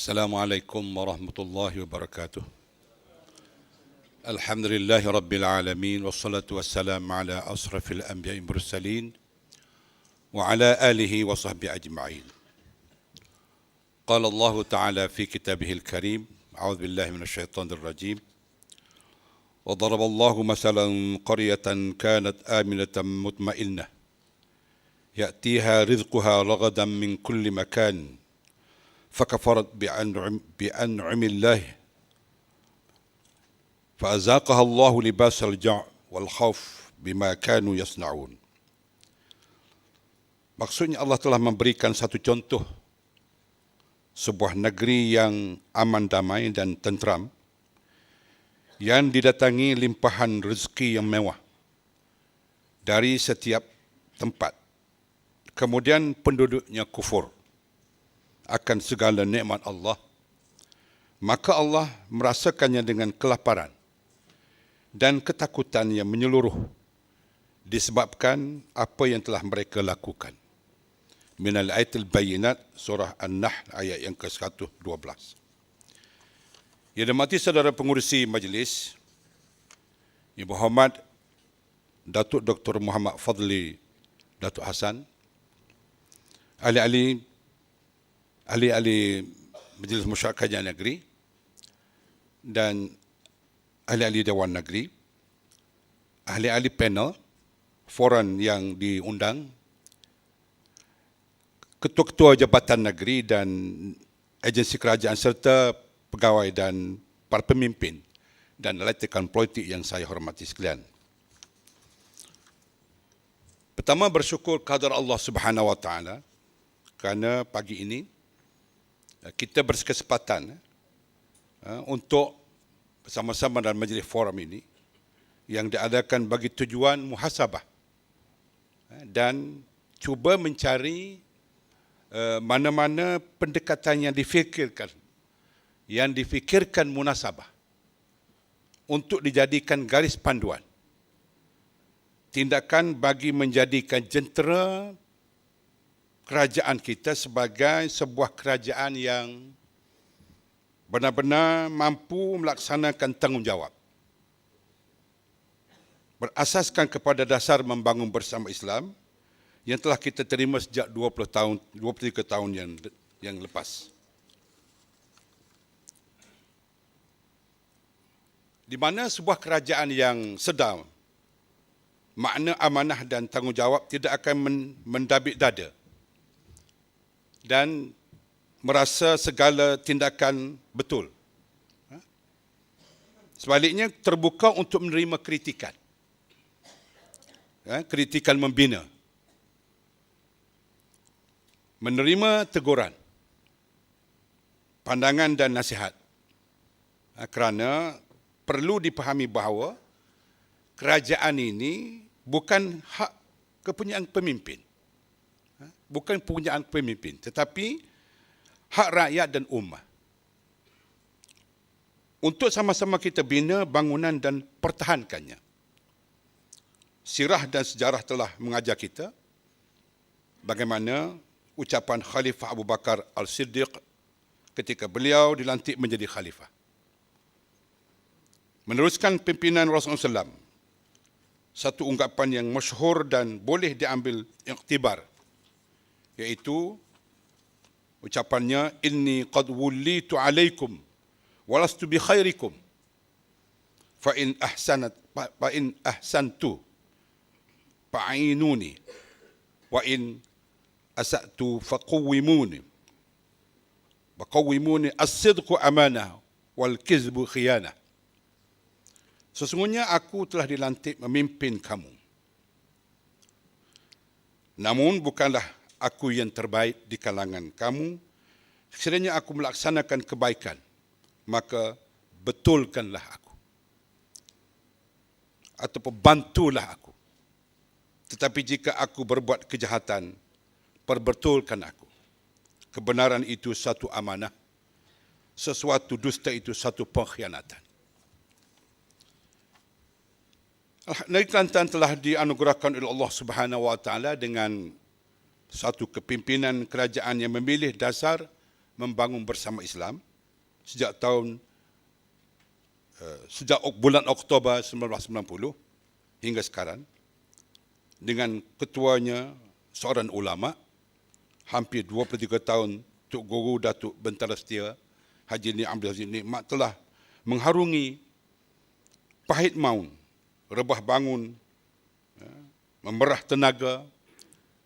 Assalamualaikum warahmatullahi wabarakatuh. Alhamdulillahi rabbil alamin wassalatu wassalamu ala asrafil anbiya'i mursalin wa ala alihi wa sahbihi ajma'in. Qala Allah Ta'ala fi kitabihil karim, a'udzu billahi minasyaitonir rajim. Wa daraba Allahu masalan qaryatan kanat aminatan mutma'innah ya'tiha rizquha ragadan min kulli makan فكفرت بأنعم الله فأذاقها الله لباس الجوع والخوف بما كانوا يصنعون. Maksudnya Allah telah memberikan satu contoh sebuah negeri yang aman damai dan tentram yang didatangi limpahan rezeki yang mewah dari setiap tempat. Kemudian penduduknya kufur akan segala nikmat Allah, maka Allah merasakannya dengan kelaparan dan ketakutan yang menyeluruh disebabkan apa yang telah mereka lakukan. Minal ayatil bayinat, surah An-Nahl ayat yang ke-112. Yang dihormati saudara pengurusi majlis, Yang berhormat Datuk Dr. Muhammad Fadli Datuk Hassan, ahli-ahli Majlis Musyawarah Negeri dan ahli-ahli Dewan Negeri, ahli-ahli panel, forum yang diundang, ketua-ketua jabatan negeri dan agensi kerajaan serta pegawai dan para pemimpin dan letikan politik yang saya hormati sekalian. Pertama, bersyukur kehadrat Allah Subhanahu Wa Taala kerana pagi ini kita berkesempatan untuk bersama-sama dalam majlis forum ini yang diadakan bagi tujuan muhasabah dan cuba mencari mana-mana pendekatan yang difikirkan munasabah untuk dijadikan garis panduan tindakan bagi menjadikan jentera kerajaan kita sebagai sebuah kerajaan yang benar-benar mampu melaksanakan tanggungjawab berasaskan kepada dasar membangun bersama Islam yang telah kita terima sejak 23 tahun yang lepas. Di mana sebuah kerajaan yang sedar makna amanah dan tanggungjawab tidak akan mendabik dada dan merasa segala tindakan betul. Sebaliknya terbuka untuk menerima kritikan. Kritikan membina. Menerima teguran, pandangan dan nasihat. Kerana perlu dipahami bahawa kerajaan ini bukan hak kepunyaan pemimpin. Bukan kepunyaan pemimpin, tetapi hak rakyat dan ummah. Untuk sama-sama kita bina bangunan dan pertahankannya. Sirah dan sejarah telah mengajar kita bagaimana ucapan Khalifah Abu Bakar Al-Siddiq ketika beliau dilantik menjadi khalifah. Meneruskan pimpinan Rasulullah SAW, satu ungkapan yang masyhur dan boleh diambil iktibar, iaitu ucapannya, inni qad wullitu alaikum walastu bi khairikum fa in ahsantu fa'inuni wa in asa'tu faqawwimuni as-sidqu amanah wal kizbu khiyanah. Sesungguhnya aku telah dilantik memimpin kamu, namun bukanlah aku yang terbaik di kalangan kamu. Sekiranya aku melaksanakan kebaikan, maka betulkanlah aku. Ataupun bantulah aku. Tetapi jika aku berbuat kejahatan, perbetulkan aku. Kebenaran itu satu amanah. Sesuatu dusta itu satu pengkhianatan. Negeri Kelantan telah dianugerahkan oleh Allah Subhanahu Wa Taala dengan satu kepimpinan kerajaan yang memilih dasar membangun bersama Islam sejak bulan Oktober 1990 hingga sekarang, dengan ketuanya seorang ulama, hampir 23 tahun Tuk Guru Datuk Bentara Setia Haji Ni Abdul Aziz Nikmat telah mengharungi pahit maun, rebah bangun, memerah tenaga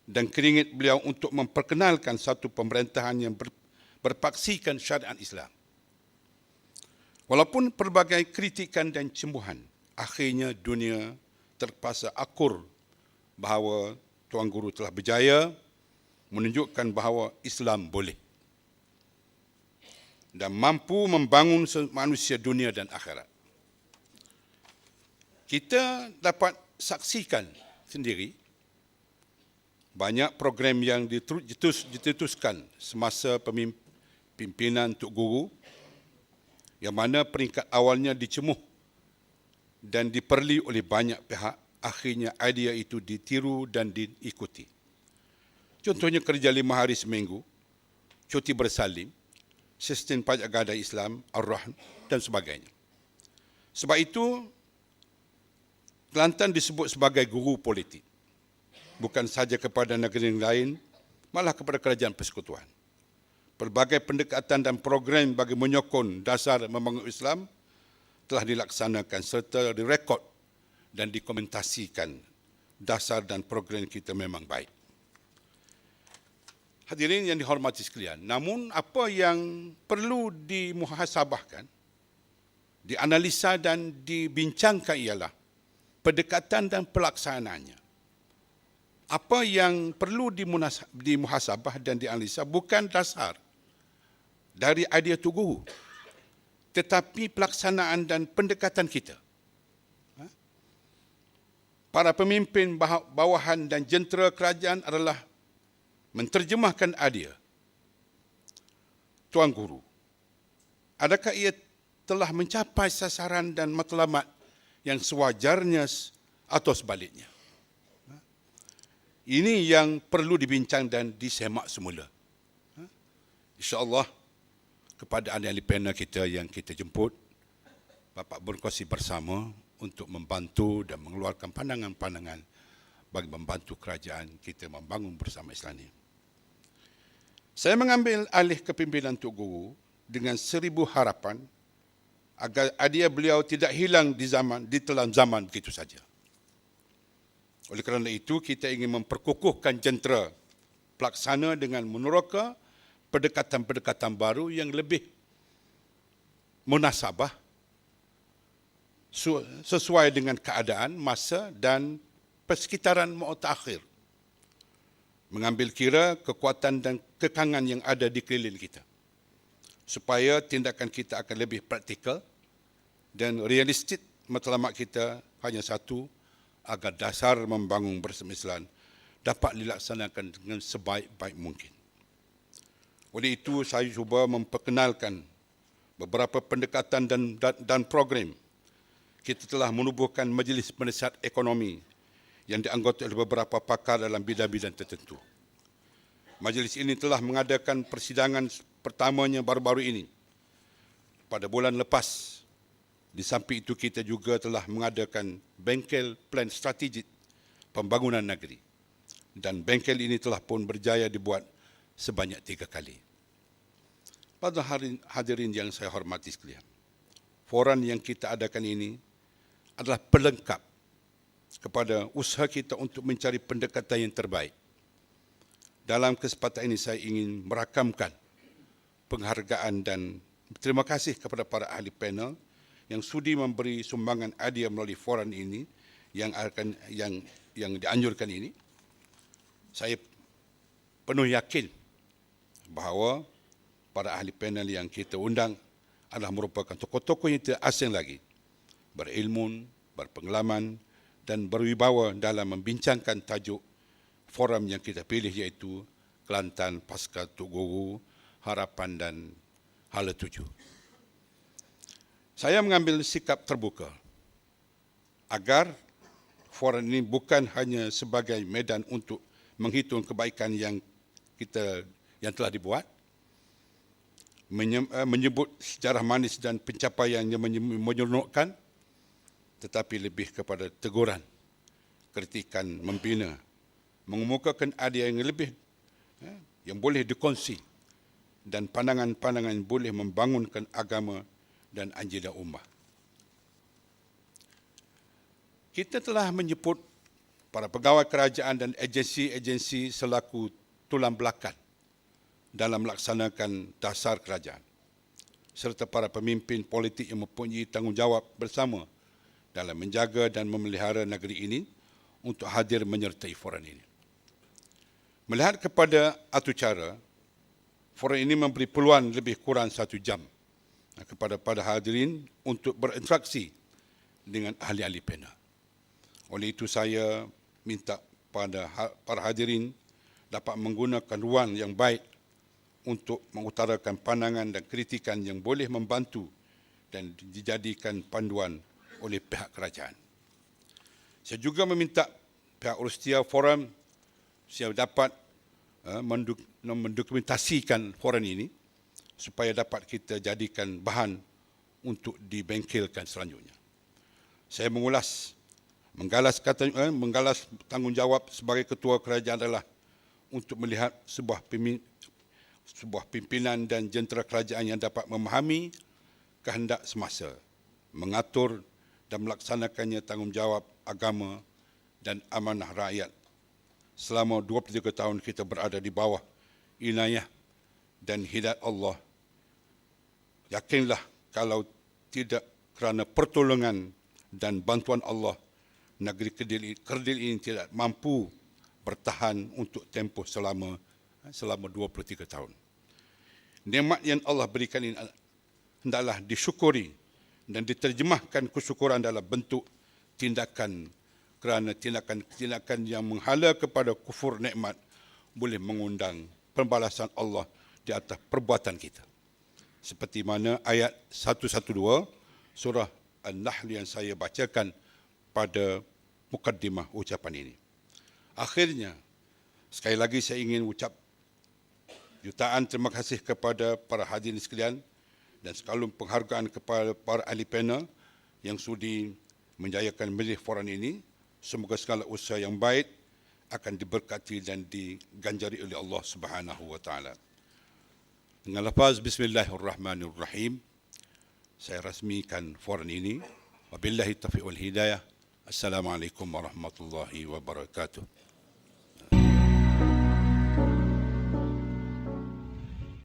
dan keringat beliau untuk memperkenalkan satu pemerintahan yang berpaksikan syariat Islam. Walaupun pelbagai kritikan dan cembuhan, akhirnya dunia terpaksa akur bahawa Tuan Guru telah berjaya menunjukkan bahawa Islam boleh dan mampu membangun manusia dunia dan akhirat. Kita dapat saksikan sendiri banyak program yang diteruskan semasa pimpinan Tuk Guru, yang mana peringkat awalnya dicemuh dan diperli oleh banyak pihak, akhirnya idea itu ditiru dan diikuti. Contohnya kerja 5 hari seminggu, cuti bersalin, sistem pajak gadai Islam, Ar-Rahn dan sebagainya. Sebab itu, Kelantan disebut sebagai guru politik. Bukan sahaja kepada negeri lain, malah kepada kerajaan persekutuan. Pelbagai pendekatan dan program bagi menyokong dasar membangun Islam telah dilaksanakan serta direkod dan dikomentasikan. Dasar dan program kita memang baik. Hadirin yang dihormati sekalian, namun apa yang perlu dimuhasabahkan, dianalisa dan dibincangkan ialah pendekatan dan pelaksanaannya. Apa yang perlu dimuhasabah dan dianalisa bukan dasar dari idea Tuk Guru, tetapi pelaksanaan dan pendekatan kita. Para pemimpin bawahan dan jentera kerajaan adalah menterjemahkan idea Tuan Guru. Adakah ia telah mencapai sasaran dan matlamat yang sewajarnya atau sebaliknya? Ini yang perlu dibincang dan disemak semula. InsyaAllah, kepada ahli-ahli panel kita yang kita jemput, Bapak berkongsi bersama untuk membantu dan mengeluarkan pandangan-pandangan bagi membantu kerajaan kita membangun bersama Islam ini. Saya mengambil alih kepimpinan Tuk Guru dengan 1000 harapan agar idea beliau tidak hilang di dalam zaman begitu saja. Oleh kerana itu, kita ingin memperkukuhkan jentera pelaksana dengan meneroka pendekatan-pendekatan baru yang lebih munasabah sesuai dengan keadaan, masa dan persekitaran mutakhir. Mengambil kira kekuatan dan kekangan yang ada di keliling kita, supaya tindakan kita akan lebih praktikal dan realistik. Matlamat kita hanya satu, agar dasar membangun bersama Islam dapat dilaksanakan dengan sebaik-baik mungkin. Oleh itu, saya cuba memperkenalkan beberapa pendekatan dan program. Kita telah menubuhkan Majlis Penasihat Ekonomi yang dianggota oleh beberapa pakar dalam bidang-bidang tertentu. Majlis ini telah mengadakan persidangan pertamanya baru-baru ini pada bulan lepas. Di samping itu, kita juga telah mengadakan bengkel plan strategik pembangunan negeri. Dan bengkel ini telah pun berjaya dibuat sebanyak 3 kali. Pada hadirin yang saya hormati sekalian, forum yang kita adakan ini adalah pelengkap kepada usaha kita untuk mencari pendekatan yang terbaik. Dalam kesempatan ini saya ingin merakamkan penghargaan dan terima kasih kepada para ahli panel yang sudi memberi sumbangan idea melalui forum ini yang dianjurkan ini. Saya penuh yakin bahawa para ahli panel yang kita undang adalah merupakan tokoh-tokoh yang tidak asing lagi, berilmu, berpengalaman dan berwibawa dalam membincangkan tajuk forum yang kita pilih, iaitu Kelantan Pasca Tuk Guru, Harapan dan Hala Tuju. Saya mengambil sikap terbuka agar forum ini bukan hanya sebagai medan untuk menghitung kebaikan yang telah dibuat, menyebut sejarah manis dan pencapaian yang menyeronokkan, tetapi lebih kepada teguran, kritikan membina, mengemukakan idea yang lebih yang boleh dikongsi dan pandangan-pandangan yang boleh membangunkan agama dan anjila ummah. Kita telah menyebut para pegawai kerajaan dan agensi-agensi selaku tulang belakang dalam melaksanakan dasar kerajaan, serta para pemimpin politik yang mempunyai tanggungjawab bersama dalam menjaga dan memelihara negeri ini untuk hadir menyertai forum ini. Melihat kepada atur cara, forum ini memberi peluang lebih kurang 1 jam kepada para hadirin untuk berinteraksi dengan ahli-ahli panel. Oleh itu saya minta pada para hadirin dapat menggunakan ruang yang baik untuk mengutarakan pandangan dan kritikan yang boleh membantu dan dijadikan panduan oleh pihak kerajaan. Saya juga meminta pihak Urustia Forum saya dapat mendokumentasikan forum ini supaya dapat kita jadikan bahan untuk dibengkelkan selanjutnya. Saya menggalas tanggungjawab sebagai ketua kerajaan adalah untuk melihat sebuah pimpinan dan jentera kerajaan yang dapat memahami kehendak semasa, mengatur dan melaksanakannya tanggungjawab agama dan amanah rakyat. Selama 23 tahun kita berada di bawah inayah dan hidayat Allah. Yakinlah kalau tidak kerana pertolongan dan bantuan Allah, negeri Kerdil ini tidak mampu bertahan untuk tempoh selama 23 tahun. Nikmat yang Allah berikan ini hendaklah disyukuri dan diterjemahkan kesyukuran dalam bentuk tindakan, kerana tindakan yang menghala kepada kufur nikmat boleh mengundang pembalasan Allah di atas perbuatan kita. Seperti mana ayat 112 surah An-Nahl yang saya bacakan pada mukaddimah ucapan ini. Akhirnya, sekali lagi saya ingin ucap jutaan terima kasih kepada para hadirin sekalian dan sekalian penghargaan kepada para ahli panel yang sudi menjayakan majlis forum ini. Semoga segala usaha yang baik akan diberkati dan diganjari oleh Allah Subhanahu wa taala. Dengan lafaz bismillahirrahmanirrahim, saya rasmikan forum ini. Wabillahi taufiq wal hidayah. Assalamualaikum warahmatullahi wabarakatuh.